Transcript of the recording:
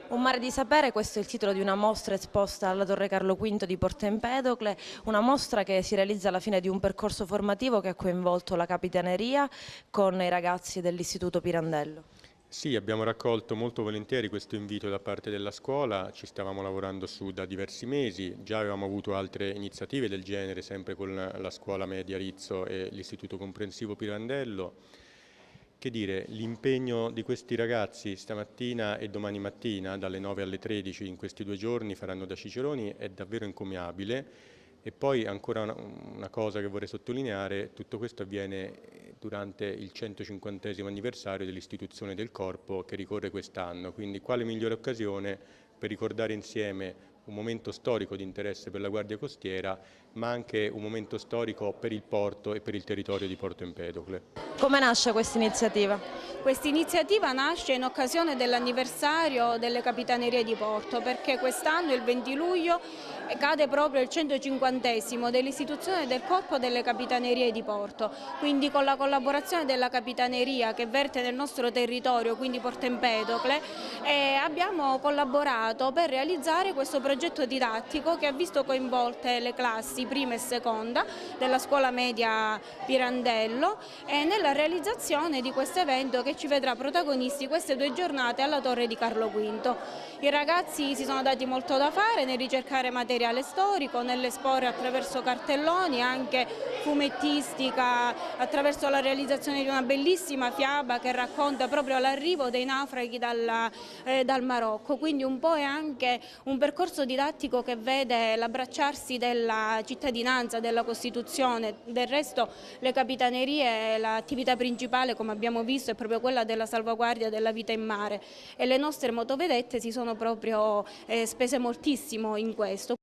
Un mare di sapere, questo è il titolo di una mostra esposta alla Torre Carlo V di Porto Empedocle, una mostra che si realizza alla fine di un percorso formativo che ha coinvolto la Capitaneria con i ragazzi dell'Istituto Pirandello. Sì, abbiamo raccolto molto volentieri questo invito da parte della scuola, ci stavamo lavorando su da diversi mesi, già avevamo avuto altre iniziative del genere, sempre con la scuola media Rizzo e l'Istituto Comprensivo Pirandello. Che dire, l'impegno di questi ragazzi stamattina e domani mattina, dalle 9 alle 13, in questi 2 giorni faranno da ciceroni, è davvero encomiabile. E poi ancora una cosa che vorrei sottolineare, tutto questo avviene durante il 150° anniversario dell'istituzione del Corpo che ricorre quest'anno, quindi quale migliore occasione per ricordare insieme un momento storico di interesse per la Guardia Costiera, ma anche un momento storico per il porto e per il territorio di Porto Empedocle. Come nasce questa iniziativa? Questa iniziativa nasce in occasione dell'anniversario delle Capitanerie di Porto, perché quest'anno, il 20 luglio, cade proprio il 150° dell'istituzione del Corpo delle Capitanerie di Porto. Quindi con la collaborazione della Capitaneria che verte nel nostro territorio, quindi Porto Empedocle, abbiamo collaborato per realizzare questo progetto didattico che ha visto coinvolte le classi prima e seconda della scuola media Pirandello e nella realizzazione di questo evento che ci vedrà protagonisti queste 2 giornate alla Torre di Carlo V. I ragazzi si sono dati molto da fare nel ricercare materiale storico, nell'esporre attraverso cartelloni, anche fumettistica, attraverso la realizzazione di una bellissima fiaba che racconta proprio l'arrivo dei naufraghi dal Marocco, quindi un po' è anche un percorso didattico che vede l'abbracciarsi della cittadinanza, della Costituzione. Del resto le capitanerie, l'attività principale, come abbiamo visto, è proprio quella della salvaguardia della vita in mare e le nostre motovedette si sono proprio spese moltissimo in questo.